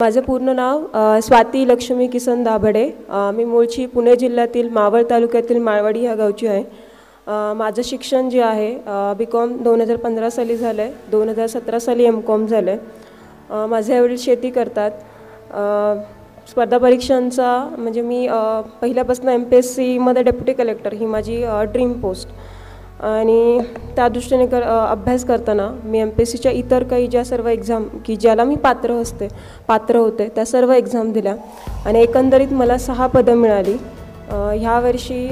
माझं पूर्ण नाव स्वाती लक्ष्मी किसन दाभडे. मी मूळची पुणे जिल्ह्यातील मावळ तालुक्यातील माळवाडी ह्या गावची आहे. माझं शिक्षण जे आहे BCom 2015 साली झालं आहे. 2017 साली MCom झालं आहे. माझे आईवडील शेती करतात. स्पर्धा परीक्षांचा म्हणजे मी पहिल्यापासून MPSCमध्ये डेप्युटी कलेक्टर ही माझी ड्रीम पोस्ट आणि त्या दृष्टीने अभ्यास करताना मी MPSCच्या इतर काही ज्या सर्व एक्झाम की ज्याला मी पात्र होते त्या सर्व एक्झाम दिल्या आणि एकंदरीत मला 6 पदं मिळाली. ह्या वर्षी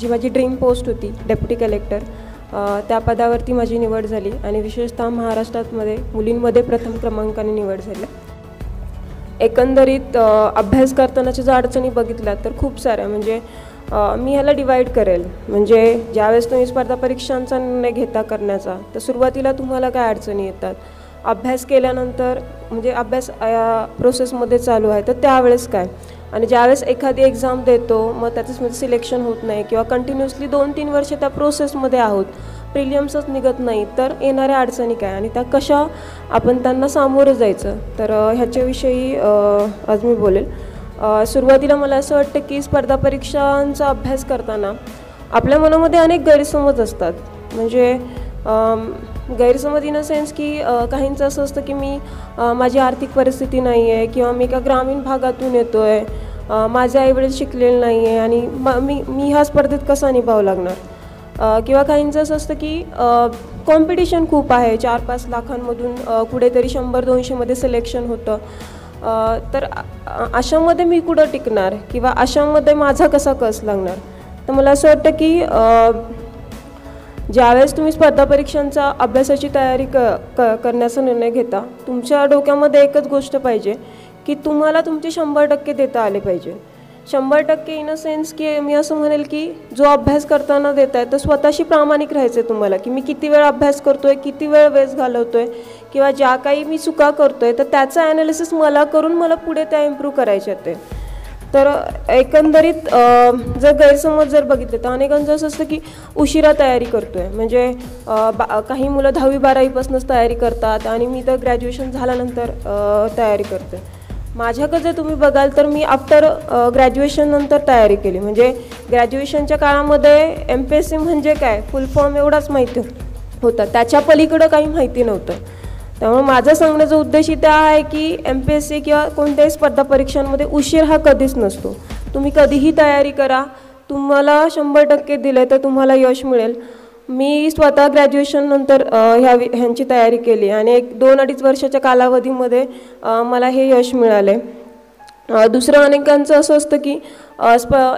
जी माझी ड्रीम पोस्ट होती डेप्युटी कलेक्टर त्या पदावरती माझी निवड झाली आणि विशेषतः महाराष्ट्रामध्ये मुलींमध्ये प्रथम क्रमांकाने निवड झाली. एकंदरीत अभ्यास करतानाच्या जर अडचणी बघितल्या तर खूप साऱ्या म्हणजे मी ह्याला डिवाईड करेल. म्हणजे ज्यावेळेस तुम्ही स्पर्धा परीक्षांचा निर्णय घेता करण्याचा तर सुरुवातीला तुम्हाला काय अडचणी येतात, अभ्यास केल्यानंतर म्हणजे अभ्यास प्रोसेसमध्ये चालू आहे तर त्यावेळेस काय, आणि ज्यावेळेस एखादी एक्झाम देतो मग त्याच्यामध्ये सिलेक्शन होत नाही किंवा कंटिन्युअसली 2-3 वर्ष त्या प्रोसेसमध्ये आहोत, प्रिलियम्सच निघत नाही तर येणाऱ्या अडचणी काय आणि त्या कशा आपण त्यांना सामोरं जायचं तर ह्याच्याविषयी आज मी बोलेल. सुरुवातीला मला असं वाटतं की स्पर्धा परीक्षांचा अभ्यास करताना आपल्या मनामध्ये अनेक गैरसमज असतात. म्हणजे गैरसमज इन अ सेन्स की काहींचं असं असतं की माझी आर्थिक परिस्थिती नाही आहे किंवा मी एका ग्रामीण भागातून येतो आहे, माझे आईवडील शिकलेले नाही आहे आणि मी ह्या स्पर्धेत कसा निभावं लागणार. किंवा काहींचं असं असतं की कॉम्पिटिशन खूप आहे, 4-5 लाखांमधून कुठेतरी 100-200मध्ये सिलेक्शन होतं तर अशामध्ये मी कुठं टिकणार किंवा अशामध्ये माझा कसा कस लागणार. तर मला असं वाटतं की ज्यावेळेस तुम्ही स्पर्धा परीक्षांचा अभ्यासाची तयारी करण्याचा निर्णय घेता तुमच्या डोक्यामध्ये एकच गोष्ट पाहिजे की तुम्हाला तुमचे 100% देता आले पाहिजे. 100% इन अ सेन्स की मी असं म्हणेल की जो अभ्यास करताना देत आहे तर स्वतःशी प्रामाणिक राहायचं आहे तुम्हाला की मी किती वेळ अभ्यास करतो आहे, किती वेळ वेस्ट घालवतो आहे किंवा ज्या काही मी चुका करतो आहे तर त्याचं ॲनालिसिस मला करून मला पुढे त्या इम्प्रूव्ह करायचे ते. तर एकंदरीत जर गैरसमज जर बघितले तर अनेकांचं असं असतं की उशिरा तयारी करतो आहे. म्हणजे काही मुलं 10वी-12वीपासूनच तयारी करतात आणि मी तर ग्रॅज्युएशन झाल्यानंतर तयारी करते. माझ्याकडे जर तुम्ही बघाल तर मी आफ्टर ग्रॅज्युएशननंतर तयारी केली. म्हणजे ग्रॅज्युएशनच्या काळामध्ये MPSC म्हणजे काय फुल फॉर्म एवढाच माहिती होता, त्याच्या पलीकडं काही माहिती नव्हतं. त्यामुळे माझं सांगण्याचा उद्देश इथे आहे की MPSC किंवा कोणत्याही स्पर्धा परीक्षांमध्ये उशीर हा कधीच नसतो. तुम्ही कधीही तयारी करा, तुम्हाला 100% दिले तर तुम्हाला यश मिळेल. मी स्वतः ग्रॅज्युएशननंतर ह्यांची तयारी केली आणि 1-2-2.5 वर्षाच्या कालावधीमध्ये मला हे यश मिळाले. दुसरं अनेकांचं असं असतं की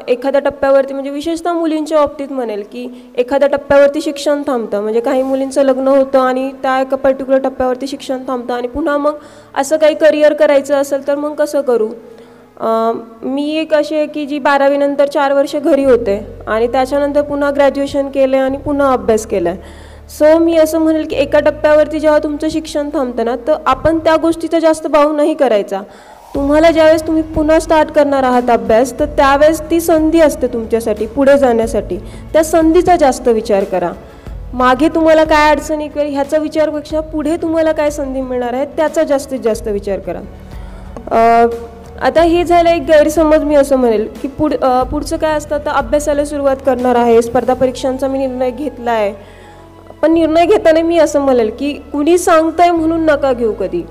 एखाद्या टप्प्यावरती म्हणजे विशेषतः मुलींच्या बाबतीत म्हणेल की एखाद्या टप्प्यावरती शिक्षण थांबतं. म्हणजे काही मुलींचं लग्न होतं आणि त्या एका पर्टिक्युलर टप्प्यावरती शिक्षण थांबतं आणि पुन्हा मग असं काही करिअर करायचं असेल तर मग कसं करू. मी एक अशी आहे की जी 12वी नंतर 4 वर्ष घरी होते आणि त्याच्यानंतर पुन्हा ग्रॅज्युएशन केलं आणि पुन्हा अभ्यास केला. सो मी असं म्हणेल की एका टप्प्यावरती जेव्हा तुमचं शिक्षण थांबतं ना तर आपण त्या गोष्टीचा जास्त भाव नाही करायचा. तुम्हाला ज्यावेळेस तुम्ही पुन्हा स्टार्ट करणार आहात अभ्यास तर त्यावेळेस ती संधी असते तुमच्यासाठी पुढे जाण्यासाठी, त्या संधीचा जास्त विचार करा. मागे तुम्हाला काय अडचणी येईल ह्याचा विचारपेक्षा पुढे तुम्हाला काय संधी मिळणार आहे त्याचा जास्तीत जास्त विचार करा. आता हे झालं एक गैरसमज. मी असं म्हणेल की पुढचं काय असतं तर अभ्यासाला सुरुवात करणार आहे, स्पर्धा परीक्षांचा मी निर्णय घेतला आहे. पण निर्णय घेताना मी असं म्हणेल की कुणी सांगतंय म्हणून नका घेऊ कधी.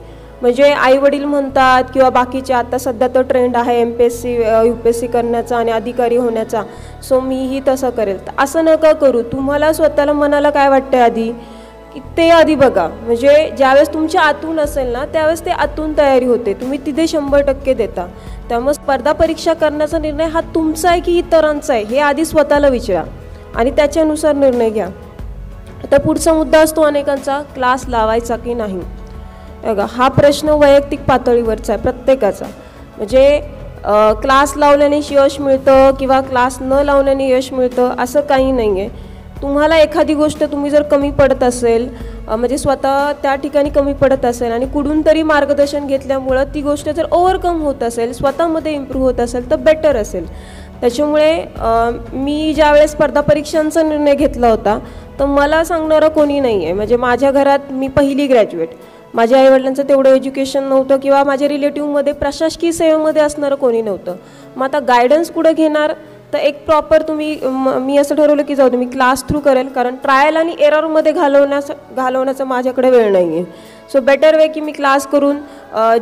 म्हणजे आईवडील म्हणतात किंवा बाकीचे आता सध्या तो ट्रेंड आहे MPSC UPSC करण्याचा आणि अधिकारी होण्याचा, सो मीही तसं करेल. तर असं नका करू. तुम्हाला स्वतःला मनाला काय वाटतं आधी की ते आधी बघा. म्हणजे ज्यावेळेस तुमच्या आतून असेल ना त्यावेळेस ते आतून तयारी होते, तुम्ही तिथे 100% देता. त्यामुळे स्पर्धा परीक्षा करण्याचा निर्णय हा तुमचा आहे की इतरांचा आहे हे आधी स्वतःला विचारा आणि त्याच्यानुसार निर्णय घ्या. आता पुढचा मुद्दा असतो अनेकांचा क्लास लावायचा की नाही. हा प्रश्न वैयक्तिक पातळीवरचा आहे प्रत्येकाचा. म्हणजे क्लास लावल्याने यश मिळतं किंवा क्लास न लावल्याने यश मिळतं असं काही नाही आहे. तुम्हाला एखादी गोष्ट तुम्ही जर कमी पडत असेल म्हणजे स्वतः त्या ठिकाणी कमी पडत असेल आणि कुठून तरी मार्गदर्शन घेतल्यामुळं ती गोष्ट जर ओव्हरकम होत असेल, स्वतःमध्ये इम्प्रूव्ह होत असेल तर बेटर असेल. त्याच्यामुळे मी ज्यावेळेस स्पर्धा परीक्षांचा निर्णय घेतला होता तर मला सांगणारं कोणी नाही आहे. म्हणजे माझ्या घरात मी पहिली ग्रॅज्युएट माझ्या आईवडिलांचं तेवढं एज्युकेशन नव्हतं किंवा माझ्या रिलेटिव्हमध्ये प्रशासकीय सेवेमध्ये असणारं कोणी नव्हतं. मग आता गायडन्स कुठं घेणार, तर एक प्रॉपर तुम्ही मी असं ठरवलं की जाऊ दे मी क्लास थ्रू करेल, कारण ट्रायल आणि एररमध्ये घालवण्याचा माझ्याकडे वेळ नाही आहे. सो बेटर वे की मी क्लास करून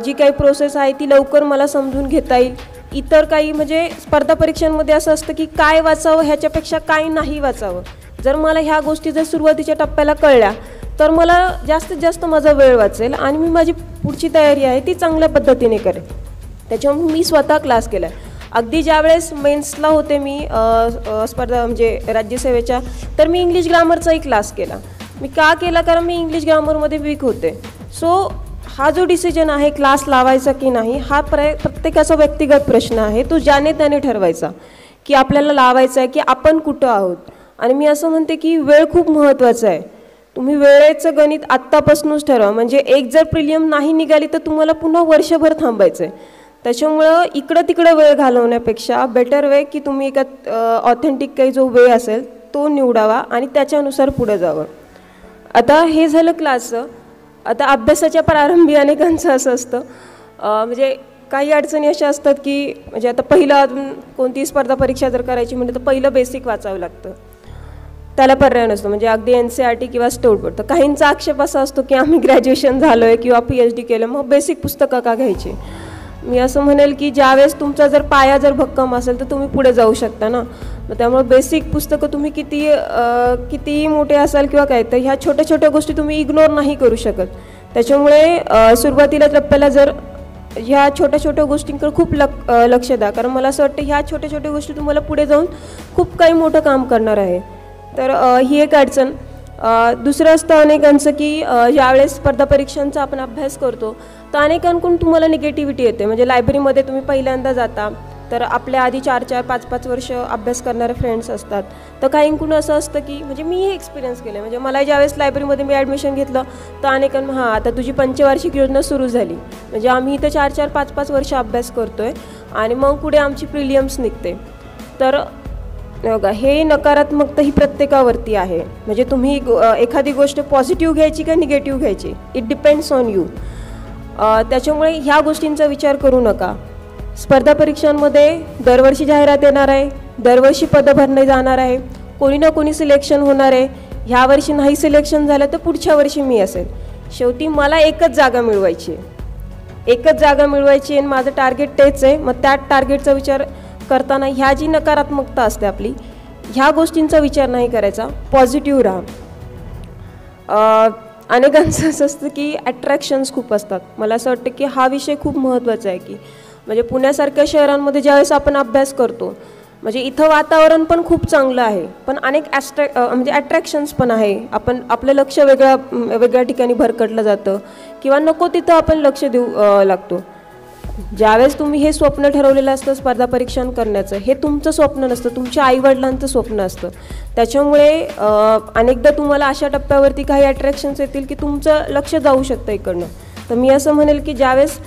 जी काही प्रोसेस आहे ती लवकर मला समजून घेता येईल. इतर काही म्हणजे स्पर्धा परीक्षांमध्ये असं असतं की काय वाचावं ह्याच्यापेक्षा काय नाही वाचावं. जर मला ह्या गोष्टी जर सुरुवातीच्या टप्प्याला कळल्या तर मला जास्तीत जास्त माझा वेळ वाचेल आणि मी माझी पुढची तयारी आहे ती चांगल्या पद्धतीने करेन. त्याच्यामुळे मी स्वतः क्लास केला आहे. अगदी ज्यावेळेस मेन्सला होते मी स्पर्धा म्हणजे राज्यसेवेच्या, तर मी इंग्लिश ग्रामरचाही क्लास केला. मी का केला, कारण मी इंग्लिश ग्रामरमध्ये वीक होते. सो हा जो डिसिजन आहे क्लास लावायचा की नाही हा प्रत्येकाचा व्यक्तिगत प्रश्न आहे. तो ज्याने त्याने ठरवायचा की आपल्याला लावायचा आहे की आपण कुठं आहोत. आणि मी असं म्हणते की वेळ खूप महत्त्वाचा आहे. तुम्ही वेळेचं गणित आत्तापासूनच ठरवा. म्हणजे एक जर प्रिलियम नाही निघाली तर तुम्हाला पुन्हा वर्षभर थांबायचं आहे. त्याच्यामुळं इकडं तिकडं वेळ घालवण्यापेक्षा बेटर वे की तुम्ही एका ऑथेंटिक काही जो वे असेल तो निवडावा आणि त्याच्यानुसार पुढे जावं. आता हे झालं क्लासचं. आता अभ्यासाच्या प्रारंभी अनेकांचं असं असतं म्हणजे काही अडचणी अशा असतात की म्हणजे आता पहिलं अजून कोणती स्पर्धा परीक्षा जर करायची म्हणजे तर पहिलं बेसिक वाचावं लागतं, त्याला पर्याय नसतो. म्हणजे अगदी NCERT किंवा स्टेट बोर्ड. तर काहींचा आक्षेप असा असतो की आम्ही ग्रॅज्युएशन झालो आहे किंवा PhD केलं मग बेसिक पुस्तकं का घ्यायची. मी असं म्हणेल की ज्यावेळेस तुमचा जर पाया जर भक्कम असेल तर तुम्ही पुढे जाऊ शकता ना. मग त्यामुळे बेसिक पुस्तकं तुम्ही कितीही मोठे असाल किंवा काय तर ह्या छोट्या छोट्या गोष्टी तुम्ही इग्नोर नाही करू शकत. त्याच्यामुळे सुरुवातीला टप्प्याला जर ह्या छोट्या छोट्या गोष्टींकडे खूप लक्ष द्या, कारण मला असं वाटतं ह्या छोट्या छोट्या गोष्टी तुम्हाला पुढे जाऊन खूप काही मोठं काम करणार आहे. तर ही एक अडचण. दुसरं असतं अनेकांचं की ज्यावेळेस स्पर्धा परीक्षांचा आपण अभ्यास करतो तर अनेकांकडून तुम्हाला निगेटिव्हिटी येते. म्हणजे लायब्ररीमध्ये तुम्ही पहिल्यांदा जाता तर आपल्या आधी 4-4, 5-5 वर्ष अभ्यास करणारे फ्रेंड्स असतात. तर काहींकडून असं असतं की म्हणजे मीही एक्सपिरियन्स केलं. म्हणजे मला ज्यावेळेस लायब्ररीमध्ये मी ॲडमिशन घेतलं तर अनेकांना हां आता तुझी पंचवार्षिक योजना सुरू झाली. म्हणजे आम्ही इथं 4-4, 5-5 वर्ष अभ्यास करतो आहे आणि मग पुढे आमची प्रिलियम्स निघते. तर बघा हे नकारात्मकता ही प्रत्येकावरती आहे. म्हणजे तुम्ही एखादी गोष्ट पॉझिटिव्ह घ्यायची का निगेटिव्ह घ्यायची, इट डिपेंड्स ऑन यू. त्याच्यामुळे ह्या गोष्टींचा विचार करू नका. स्पर्धा परीक्षांमध्ये दरवर्षी जाहिरात येणार आहे, दरवर्षी पदं भरणे जाणार आहे, कोणी ना कोणी सिलेक्शन होणार आहे. ह्या वर्षी नाही सिलेक्शन झालं तर पुढच्या वर्षी मी असेल. शेवटी मला एकच जागा मिळवायची आणि माझं टार्गेट तेच आहे. मग त्या टार्गेटचा विचार करताना ह्या जी नकारात्मकता असते आपली ह्या गोष्टींचा विचार नाही करायचा, पॉझिटिव्ह राहा. अनेकांचं असं असतं की अट्रॅक्शन्स खूप असतात. मला असं वाटतं की हा विषय खूप महत्त्वाचा आहे की म्हणजे पुण्यासारख्या शहरांमध्ये ज्यावेळेस आपण अभ्यास करतो म्हणजे इथं वातावरण पण खूप चांगलं आहे पण अनेक म्हणजे अट्रॅक्शन्स पण आहे. आपलं लक्ष वेगळ्या ठिकाणी भरकटलं जातं किंवा नको तिथं आपण लक्ष देऊ लागतो. ज्यावेळेस तुम्ही हे स्वप्न ठरवलेलं असतं स्पर्धा परीक्षण करण्याचं, हे तुमचं स्वप्न नसतं, तुमच्या आईवडिलांचं स्वप्न असतं. त्याच्यामुळे अनेकदा तुम्हाला अशा टप्प्यावरती काही अट्रॅक्शन्स येतील की तुमचं लक्ष जाऊ शकतं इकडनं. तर मी असं म्हणेल की ज्यावेळेस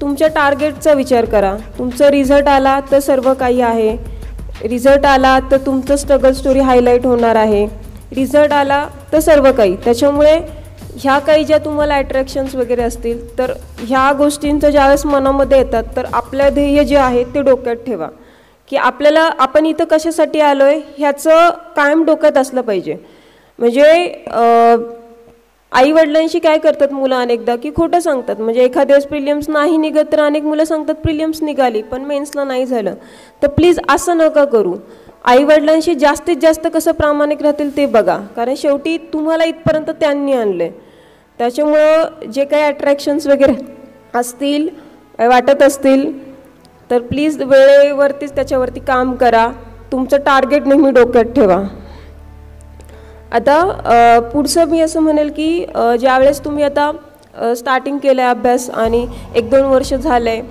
तुमच्या टार्गेटचा विचार करा. तुमचं रिझल्ट आला तर सर्व काही आहे, रिझल्ट आला तर तुमचं स्ट्रगल स्टोरी हायलाईट होणार आहे, रिझल्ट आला तर सर्व काही. त्याच्यामुळे ह्या काही ज्या तुम्हाला अट्रॅक्शन्स वगैरे असतील तर ह्या गोष्टींचं ज्यावेळेस मनामध्ये येतात तर आपलं ध्येय जे आहे ते डोक्यात ठेवा की आपण इथं कशासाठी आलो आहे ह्याचं कायम डोक्यात असलं पाहिजे. म्हणजे आईवडिलांशी काय करतात मुलं अनेकदा की खोटं सांगतात. म्हणजे एखाद्या वेळेस प्रिलियम्स नाही निघत तर अनेक मुलं सांगतात प्रिलियम्स निघाली पण मेन्सला नाही झालं. तर प्लीज असं नका करू. आईवडिलांशी जास्तीत जास्त कसं प्रामाणिक राहतील ते बघा, कारण शेवटी तुम्हाला इथपर्यंत त्यांनी आणले. त्याच्यामुळं जे काही अट्रॅक्शन्स वगैरे असतील वाटत असतील तर प्लीज वेळेवरतीच त्याच्यावरती काम करा. तुमचं टार्गेट नेहमी डोक्यात ठेवा. आता पुढचं मी असं म्हणेल की ज्यावेळेस तुम्ही आता स्टार्टिंग केलं आहे अभ्यास आणि 1-2 वर्ष झालं आहे,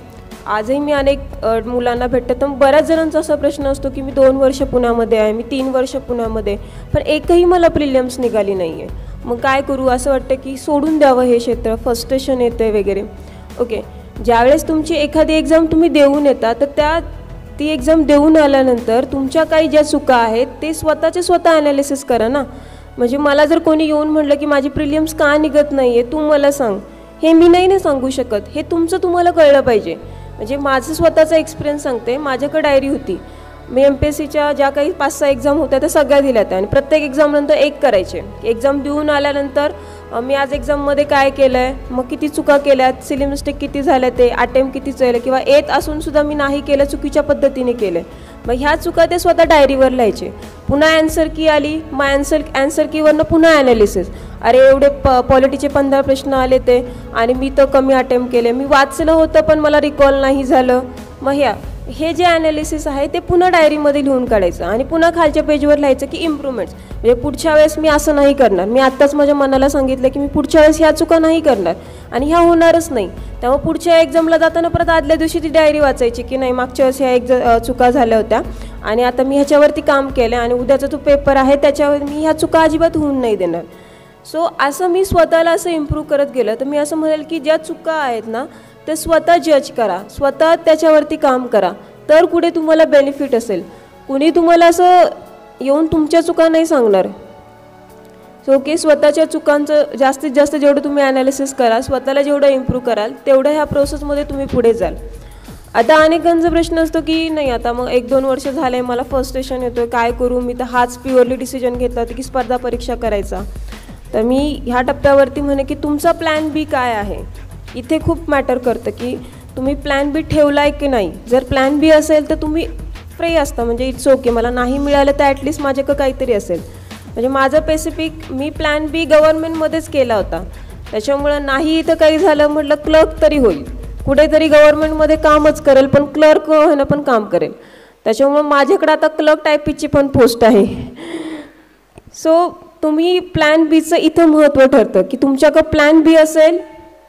आजही मी अनेक मुलांना भेटते तर बऱ्याच जणांचा असा प्रश्न असतो की मी 2 वर्ष पुण्यामध्ये आहे, मी 3 वर्ष पुण्यामध्ये, पण एकही मला प्रिलियम्स निघाली नाही आहे. मग काय करू, असं वाटतं की सोडून द्यावं हे क्षेत्र, फ्रस्ट्रेशन येतं आहे वगैरे. ओके, ज्यावेळेस तुमची एखादी एक्झाम तुम्ही देऊन येता तर ती एक्झाम देऊन आल्यानंतर तुमच्या काही ज्या चुका आहेत ते स्वतः ॲनालिसिस करा ना. म्हणजे मला जर कोणी येऊन म्हटलं की माझी प्रिलियम्स का निघत नाही आहे, तू मला सांग, हे मी नाही सांगू शकत, हे तुमचं तुम्हाला कळलं पाहिजे. म्हणजे माझं स्वतःचा एक्सपिरियन्स सांगते. माझ्याकडे डायरी होती. मी MPSCच्या ज्या काही 5-6 एक्झाम होत्या त्या सगळ्या दिल्या त्या आणि प्रत्येक एक्झामनंतर एक करायचे. एक्झाम देऊन आल्यानंतर मी आज एक्झाममध्ये काय केलं आहे, मग किती चुका केल्यात, सिली मिस्टेक किती झाल्या, ते अटेम्प्ट किती केलं, किंवा येत असूनसुद्धा मी नाही केलं, चुकीच्या पद्धतीने केलं. मग ह्या चुका ते स्वतः डायरीवर लिहायचे. पुन्हा ॲन्सर की आली, मग ॲन्सर कीवरनं पुन्हा ॲनालिसिस. अरे एवढे पॉलिटीचे 15 प्रश्न आले ते आणि मी तर कमी अटेम्प्ट केले, मी वाचलं होतं पण मला रिकॉल नाही झालं. मग हे जे ॲनालिसिस आहे ते पुन्हा डायरीमध्ये लिहून काढायचं आणि पुन्हा खालच्या पेजवर लिहायचं की इम्प्रूव्हमेंट्स. म्हणजे पुढच्या वेळेस मी असं नाही करणार. मी आत्ताच माझ्या मनाला सांगितलं की मी पुढच्या वेळेस ह्या चुका नाही करणार आणि ह्या होणारच नाही. त्यामुळे पुढच्या एक्झामला जाताना परत आदल्या दिवशी ती डायरी वाचायची की नाही, मागच्या वेळेस ह्या चुका झाल्या होत्या आणि आता मी ह्याच्यावरती काम केलं आणि उद्याचा जो पेपर आहे त्याच्यावर मी ह्या चुका अजिबात होऊन नाही देणार. सो असं मी स्वतःला असं इम्प्रूव्ह करत गेलं तर मी असं म्हणेल की ज्या चुका आहेत ना ते स्वतः जज करा, स्वतः त्याच्यावरती काम करा, तर पुढे तुम्हाला बेनिफिट असेल. कुणी तुम्हाला असं येऊन तुमच्या चुका नाही सांगणार. सो की स्वतःच्या चुकांचं जास्तीत जास्त जेवढं तुम्ही ॲनालिसिस करा, स्वतःला जेवढं इम्प्रूव्ह कराल तेवढं ह्या प्रोसेसमध्ये तुम्ही पुढे जाल. आता अनेकांचा प्रश्न असतो की नाही आता मग 1-2 वर्ष झाले, मला फ्रस्ट्रेशन येतो आहे, काय करू, मी तर हाच प्युअरली डिसिजन घेतला होता की स्पर्धा परीक्षा करायचा. तर मी ह्या टप्प्यावरती म्हणे की तुमचा प्लॅन बी काय आहे. इथे खूप मॅटर करतं की तुम्ही प्लॅन बी ठेवला आहे की नाही. जर प्लॅन बी असेल तर तुम्ही फ्री असता, म्हणजे इट्स ओके, मला नाही मिळालं तर ॲटलिस्ट माझ्याकडं काहीतरी असेल. म्हणजे माझं स्पेसिफिक मी प्लॅन बी गव्हर्नमेंटमध्येच केला होता. त्याच्यामुळं नाही इथं काही झालं म्हटलं क्लर्क तरी होईल, कुठेतरी गव्हर्नमेंटमध्ये कामच करेल, पण क्लर्क होणं पण काम करेल. त्याच्यामुळं माझ्याकडं आता क्लर्क टायपिसची पण पोस्ट आहे. सो तुम्ही प्लॅन बीचं इथं महत्त्व ठरतं की तुमच्याकडं प्लॅन बी असेल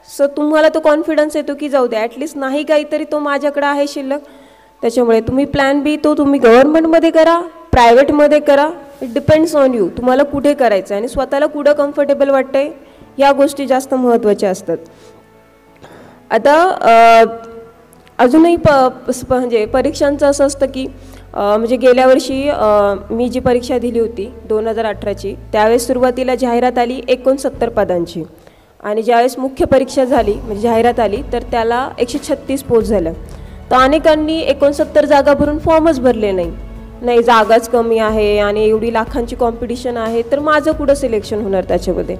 सो तुम्हाला तो कॉन्फिडन्स येतो की जाऊ दे, ॲटलिस्ट नाही काहीतरी तो माझ्याकडं आहे शिल्लक. त्याच्यामुळे तुम्ही प्लॅन बी तो तुम्ही गव्हर्नमेंटमध्ये करा, प्रायव्हेटमध्ये करा, इट डिपेंड्स ऑन यू, तुम्हाला कुठे करायचं आहे आणि स्वतःला कुठं कम्फर्टेबल वाटतंय या गोष्टी जास्त महत्त्वाच्या असतात. आता अजूनही म्हणजे परीक्षांचं असं असतं की म्हणजे गेल्या वर्षी मी जी परीक्षा दिली होती 2018ची, त्यावेळेस सुरुवातीला जाहिरात आली 69 पदांची आणि ज्यावेळेस मुख्य परीक्षा झाली म्हणजे जाहिरात आली तर त्याला 136 पोस्ट झाल्या. तर अनेकांनी 69 जागा भरून फॉर्मच भरले नाही, जागाच कमी आहे आणि एवढी लाखांची कॉम्पिटिशन आहे, तर माझं कुठं सिलेक्शन होणार त्याच्यामध्ये.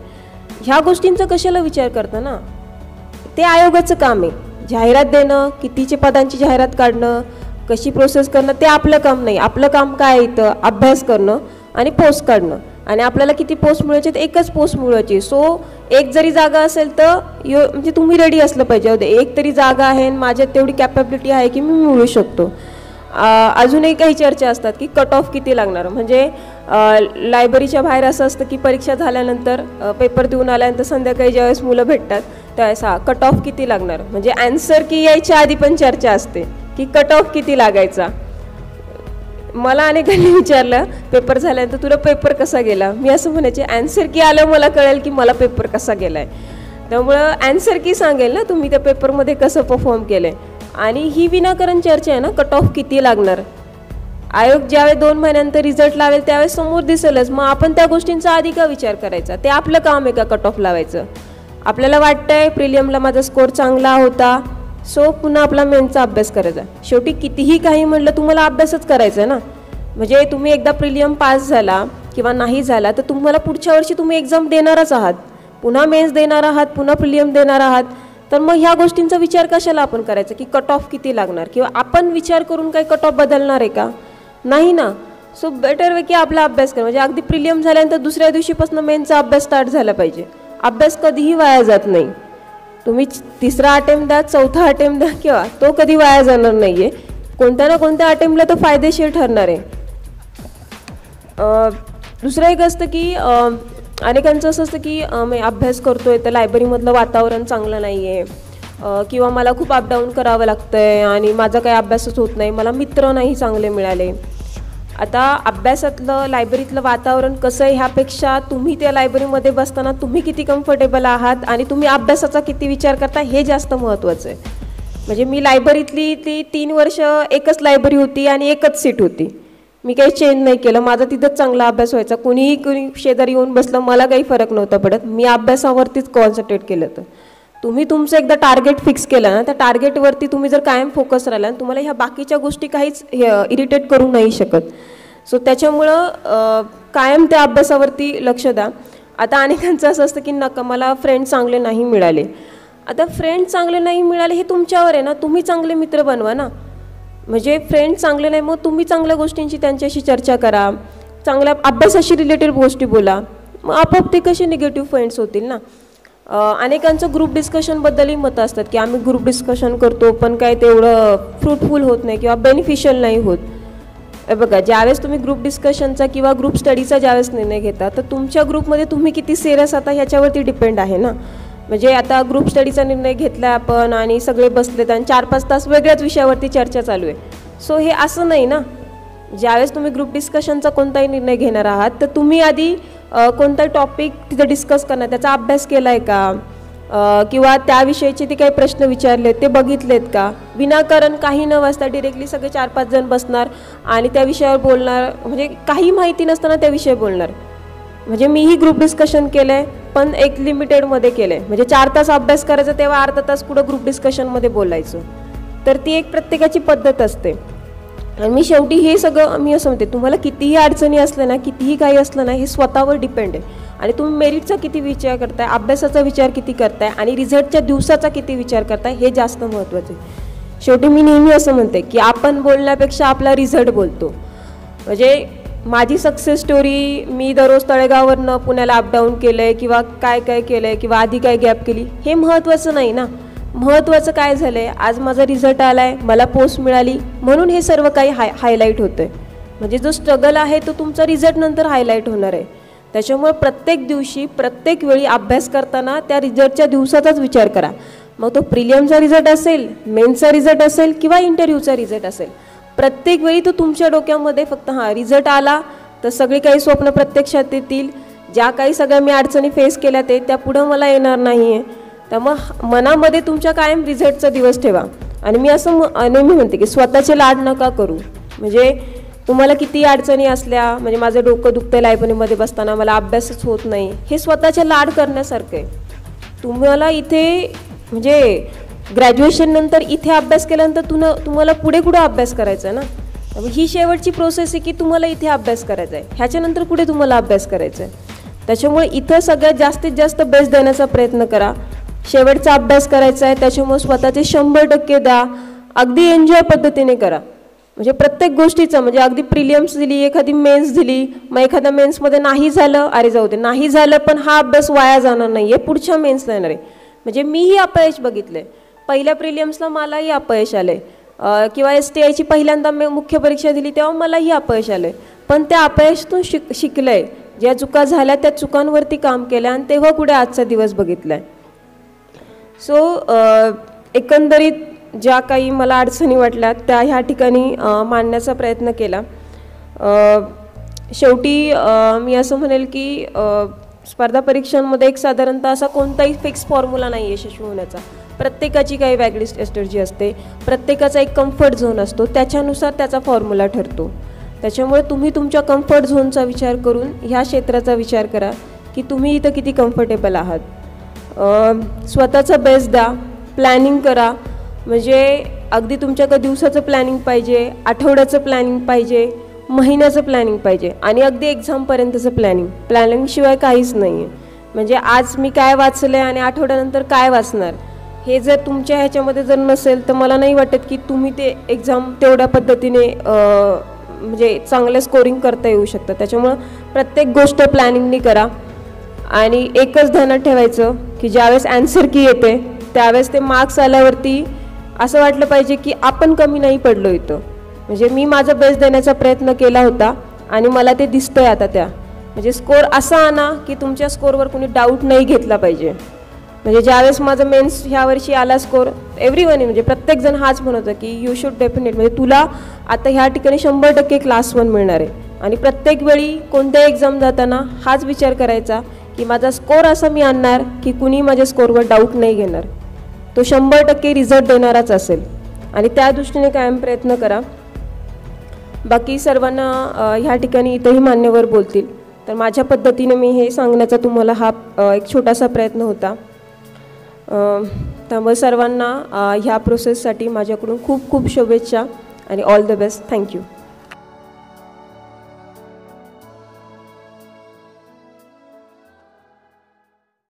ह्या गोष्टींचा कशाला विचार करता ना, ते आयोगाचं काम आहे. जाहिरात देणं, कितीचे पदांची जाहिरात काढणं, कशी प्रोसेस करणं ते आपलं काम नाही. आपलं काम काय इथं अभ्यास करणं आणि पोस्ट काढणं आणि आपल्याला किती पोस्ट मिळायचे तर एकच पोस्ट मिळवायची. सो एक जरी जागा असेल तर म्हणजे तुम्ही रेडी असलं पाहिजे, एक तरी जागा आहे आणि माझ्यात तेवढी कॅपॅबिलिटी आहे की मी मिळवू शकतो. अजूनही काही चर्चा असतात की कट ऑफ किती लागणार. म्हणजे लायब्ररीच्या बाहेर असं असतं की परीक्षा झाल्यानंतर पेपर देऊन आल्यानंतर संध्याकाळी ज्यावेळेस मुलं भेटतात त्यावेळेस कट ऑफ किती लागणार. म्हणजे ॲन्सर की यायच्या आधी पण चर्चा असते की कट ऑफ किती लागायचा. मला अनेकांनी विचारलं पेपर झाल्यानंतर तुला पेपर कसा गेला. मी असं म्हणायचे ॲन्सर की आलं मला कळेल की मला पेपर कसा गेला आहे. त्यामुळं ॲन्सर की सांगेल ना तुम्ही त्या पेपरमध्ये कसं परफॉर्म केलं आहे. आणि ही विनाकारण चर्चा आहे ना कट ऑफ किती लागणार. आयोग ज्यावेळेस 2 महिन्यानंतर रिझल्ट लावेल त्यावेळेस समोर दिसेलच. मग आपण त्या गोष्टींचा आधी का विचार करायचा. ते आपलं काम आहे का कट ऑफ लावायचं. आपल्याला वाटतंय प्रिलियमला माझा स्कोर चांगला होता सो पुन्हा आपला मेनचा अभ्यास करायचा. शेवटी कितीही काही म्हटलं तुम्हाला अभ्यासच करायचा आहे ना. म्हणजे तुम्ही एकदा प्रिलियम पास झाला किंवा नाही झाला तर तुम्हाला पुढच्या वर्षी तुम्ही एक्झाम देणारच आहात, पुन्हा मेन्स देणार आहात, पुन्हा प्रिलियम देणार आहात. तर मग ह्या गोष्टींचा विचार कशाला आपण करायचा की कट ऑफ किती लागणार किंवा आपण विचार करून काही कट ऑफ बदलणार आहे का, नाही ना. सो बेटर वे की आपला अभ्यास करा. म्हणजे अगदी प्रिलियम झाल्यानंतर दुसऱ्या दिवशीपासून मेनचा अभ्यास स्टार्ट झाला पाहिजे. अभ्यास कधीही वाया जात नाही. तुम्ही 3रा अटेम्प्ट द्या, 4था अटेम्प्ट द्या किंवा तो कधी वाया जाणार नाही आहे. कोणत्या ना कोणत्या अटेम्प्टला तो फायदेशीर ठरणार आहे. दुसरं एक असतं की अनेकांचं असं असतं की मी अभ्यास करतो आहे तर लायब्ररीमधलं वातावरण चांगलं नाही आहे किंवा मला खूप अपडाऊन करावं लागतं आहे आणि माझा काही अभ्यासच होत नाही, मला मित्र नाही चांगले मिळाले. आता अभ्यासातलं लायब्ररीतलं वातावरण कसं आहे ह्यापेक्षा तुम्ही त्या लायब्ररीमध्ये बसताना तुम्ही किती कम्फर्टेबल आहात आणि तुम्ही अभ्यासाचा किती विचार करता हे जास्त महत्त्वाचं आहे. म्हणजे मी लायब्ररीतली ती 3 वर्ष एकच लायब्ररी होती आणि एकच सीट होती. मी काही चेंज नाही केलं, माझा तिथंच चांगला अभ्यास व्हायचा. कुणी शेजारी येऊन बसलं मला काही फरक नव्हता पडत. मी अभ्यासावरतीच कॉन्सन्ट्रेट केलं होतं. तुम्ही तुमचं एकदा टार्गेट फिक्स केलं ना, त्या टार्गेटवरती तुम्ही जर कायम फोकस राहिला ना, तुम्हाला ह्या बाकीच्या गोष्टी काहीच इरिटेट करू नाही शकत. सो त्याच्यामुळं कायम त्या अभ्यासावरती लक्ष द्या. आता अनेकांचं असं असतं की नका मला फ्रेंड चांगले नाही मिळाले. आता फ्रेंड चांगले नाही मिळाले हे तुमच्यावर आहे ना, तुम्ही चांगले मित्र बनवा ना. म्हणजे फ्रेंड चांगले नाही, मग तुम्ही चांगल्या गोष्टींची त्यांच्याशी चर्चा करा, चांगल्या अभ्यासाशी रिलेटेड गोष्टी बोला, मग आपोआप ते कसे निगेटिव्ह फ्रेंड्स होतील ना. अनेकांचं ग्रुप डिस्कशनबद्दलही मतं असतात की आम्ही ग्रुप डिस्कशन करतो पण काय तेवढं फ्रूटफुल होत नाही किंवा बेनिफिशियल नाही होत. बघा, ज्यावेळेस तुम्ही ग्रुप डिस्कशनचा किंवा ग्रुप स्टडीचा ज्यावेळेस निर्णय घेता तर तुमच्या ग्रुपमध्ये तुम्ही किती सिरियस आता ह्याच्यावरती डिपेंड आहे ना. म्हणजे आता ग्रुप स्टडीचा निर्णय घेतला आपण आणि सगळे बसलेत आणि 4-5 तास वेगळ्याच विषयावरती चर्चा चालू आहे. सो हे असं नाही ना. ज्यावेळेस तुम्ही ग्रुप डिस्कशनचा कोणताही निर्णय घेणार आहात तर तुम्ही आधी कोणताही टॉपिक तिथं डिस्कस करणार, त्याचा अभ्यास केला आहे का, किंवा त्याविषयीचे ते काही प्रश्न विचारलेत ते बघितलेत का. विनाकारण काही न वाचता डिरेक्टली सगळे 4-5 जण बसणार आणि त्या विषयावर बोलणार, म्हणजे काही माहिती नसताना त्या विषयी बोलणार. म्हणजे मीही ग्रुप डिस्कशन केलं आहे पण एक लिमिटेडमध्ये केलं आहे. म्हणजे 4 तास अभ्यास करायचा तेव्हा अर्धा तास कुठं ग्रुप डिस्कशनमध्ये बोलायचं. तर ती एक प्रत्येकाची पद्धत असते. आणि मी शेवटी हे सगळं मी असं म्हणते, तुम्हाला कितीही अडचणी असल्या ना, कितीही काही असलं ना, हे स्वतःवर डिपेंड आहे. आणि तुम्ही मेरिटचा किती विचार करताय, अभ्यासाचा विचार किती करताय आणि रिझल्टच्या दिवसाचा किती विचार करताय हे जास्त महत्त्वाचं आहे. शेवटी मी नेहमी असं म्हणते की आपण बोलण्यापेक्षा आपला रिझल्ट बोलतो. म्हणजे माझी सक्सेस स्टोरी, मी दररोज तळेगाववरनं पुण्याला अपडाऊन केलं आहे किंवा काय काय केलं आहे किंवा आधी काय गॅप केली, हे महत्त्वाचं नाही ना. महत्त्वाचं काय झालं आहे, आज माझा रिझल्ट आला आहे, मला पोस्ट मिळाली म्हणून हे सर्व काही हायलाईट होतं आहे. म्हणजे जो स्ट्रगल आहे तो तुमचा रिझल्ट नंतर हायलाईट होणार आहे. त्याच्यामुळे प्रत्येक दिवशी प्रत्येक वेळी अभ्यास करताना त्या रिझल्टच्या दिवसाचाच विचार करा. मग तो प्रिलियमचा रिझल्ट असेल, मेन्सचा रिझल्ट असेल किंवा इंटरव्ह्यूचा रिझल्ट असेल, प्रत्येक वेळी तो तुमच्या डोक्यामध्ये फक्त रिझल्ट आला तर सगळी काही स्वप्न प्रत्यक्षात येतील, ज्या काही सगळ्या मी अडचणी फेस केल्या ते त्या पुढं मला येणार नाही आहे. त्यामुळं मनामध्ये तुमच्या कायम रिझल्टचा दिवस ठेवा. आणि मी असं नेहमी म्हणते की स्वतःचे लाड नका करू. म्हणजे तुम्हाला किती अडचणी असल्या, म्हणजे माझं डोकं दुखतं लायब्ररीमध्ये बसताना, मला अभ्यासच होत नाही, हे स्वतःचे लाड करण्यासारखं आहे. तुम्हाला इथे म्हणजे ग्रॅज्युएशन नंतर इथे अभ्यास केल्यानंतर तुम्हाला पुढे कुठं अभ्यास करायचा आहे ना. ही शेवटची प्रोसेस आहे की तुम्हाला इथे अभ्यास करायचा आहे, ह्याच्यानंतर कुठे तुम्हाला अभ्यास करायचा आहे. त्याच्यामुळे इथं सगळ्यात जास्तीत जास्त बेस्ट देण्याचा प्रयत्न करा. शेवटचा अभ्यास करायचा आहे त्याच्यामुळे स्वतःचे 100% द्या. अगदी एन्जॉय पद्धतीने करा. म्हणजे प्रत्येक गोष्टीचं, म्हणजे अगदी प्रिलियम्स दिली, एखादी मेन्स दिली, मग एखाद्या मेन्समध्ये नाही झालं, अरे जाऊ दे, नाही झालं पण हा अभ्यास वाया जाणार नाही आहे, पुढच्या मेन्सला येणार आहे. म्हणजे मीही अपयश बघितलं आहे. पहिल्या प्रिलियम्सला मलाही अपयश आलं आहे किंवा STIची पहिल्यांदा मी मुख्य परीक्षा दिली तेव्हा मलाही अपयश आलं आहे. पण त्या अपयशातून शिकलं आहे. ज्या चुका झाल्या त्या चुकांवरती काम केलं आणि तेव्हा कुठे आजचा दिवस बघितला आहे. सो एकंदरीत ज्या काही मला अडचणी वाटल्या त्या ह्या ठिकाणी मांडण्याचा प्रयत्न केला. शेवटी मी असं म्हणेल की स्पर्धा परीक्षांमध्ये एक साधारणतः असा कोणताही फिक्स फॉर्म्युला नाही आहे यशस्वी होण्याचा. प्रत्येकाची काही वेगळी स्ट्रॅटेजी असते, प्रत्येकाचा एक कम्फर्ट झोन असतो, त्याच्यानुसार त्याचा फॉर्म्युला ठरतो. त्याच्यामुळे तुम्ही तुमच्या कम्फर्ट झोनचा विचार करून ह्या क्षेत्राचा विचार करा की तुम्ही इथं किती कम्फर्टेबल आहात. स्वतःचा बेस्ट द्या, प्लॅनिंग करा. म्हणजे अगदी तुमच्याकडे दिवसाचं प्लॅनिंग पाहिजे, आठवड्याचं प्लॅनिंग पाहिजे, महिन्याचं प्लॅनिंग पाहिजे आणि अगदी एक्झामपर्यंतचं प्लॅनिंगशिवाय काहीच नाही आहे. म्हणजे आज मी काय वाचलं आहे आणि आठवड्यानंतर काय वाचणार हे जर तुमच्या ह्याच्यामध्ये जर नसेल तर मला नाही वाटत की तुम्ही ते एक्झाम तेवढ्या पद्धतीने म्हणजे चांगलं स्कोरिंग करता येऊ शकतं. त्याच्यामुळं प्रत्येक गोष्ट प्लॅनिंगनी करा. आणि एकच ध्यानात ठेवायचं की ज्यावेळेस ॲन्सर की येते त्यावेळेस ते मार्क्स आल्यावरती असं वाटलं पाहिजे की आपण कमी नाही पडलो इथं. म्हणजे मी माझा बेस्ट देण्याचा प्रयत्न केला होता आणि मला ते दिसतंय आता. म्हणजे स्कोर असा आणा की तुमच्या स्कोरवर कोणी डाऊट नाही घेतला पाहिजे. म्हणजे ज्यावेळेस माझं मेन्स ह्या वर्षी आला स्कोर, एव्हरीवन म्हणजे प्रत्येकजण हाच म्हणत होता की यू शुड डेफिनेट, म्हणजे तुला आता ह्या ठिकाणी 100% क्लास 1 मिळणार आहे. आणि प्रत्येक वेळी कोणत्याही एक्झाम जाताना हाच विचार करायचा की माझा स्कोर असा मी आणणार की कुणी माझ्या स्कोरवर डाऊट नाही घेणार, तो 100% रिझल्ट देणाराच असेल. आणि त्या दृष्टीने कायम प्रयत्न करा. बाकी सर्वांना ह्या ठिकाणी इथंही मान्यवर बोलतील तर माझ्या पद्धतीने मी हे सांगण्याचा तुम्हाला हा एक छोटासा प्रयत्न होता. त्यामुळे सर्वांना ह्या प्रोसेससाठी माझ्याकडून खूप खूप शुभेच्छा आणि ऑल द बेस्ट. थँक्यू.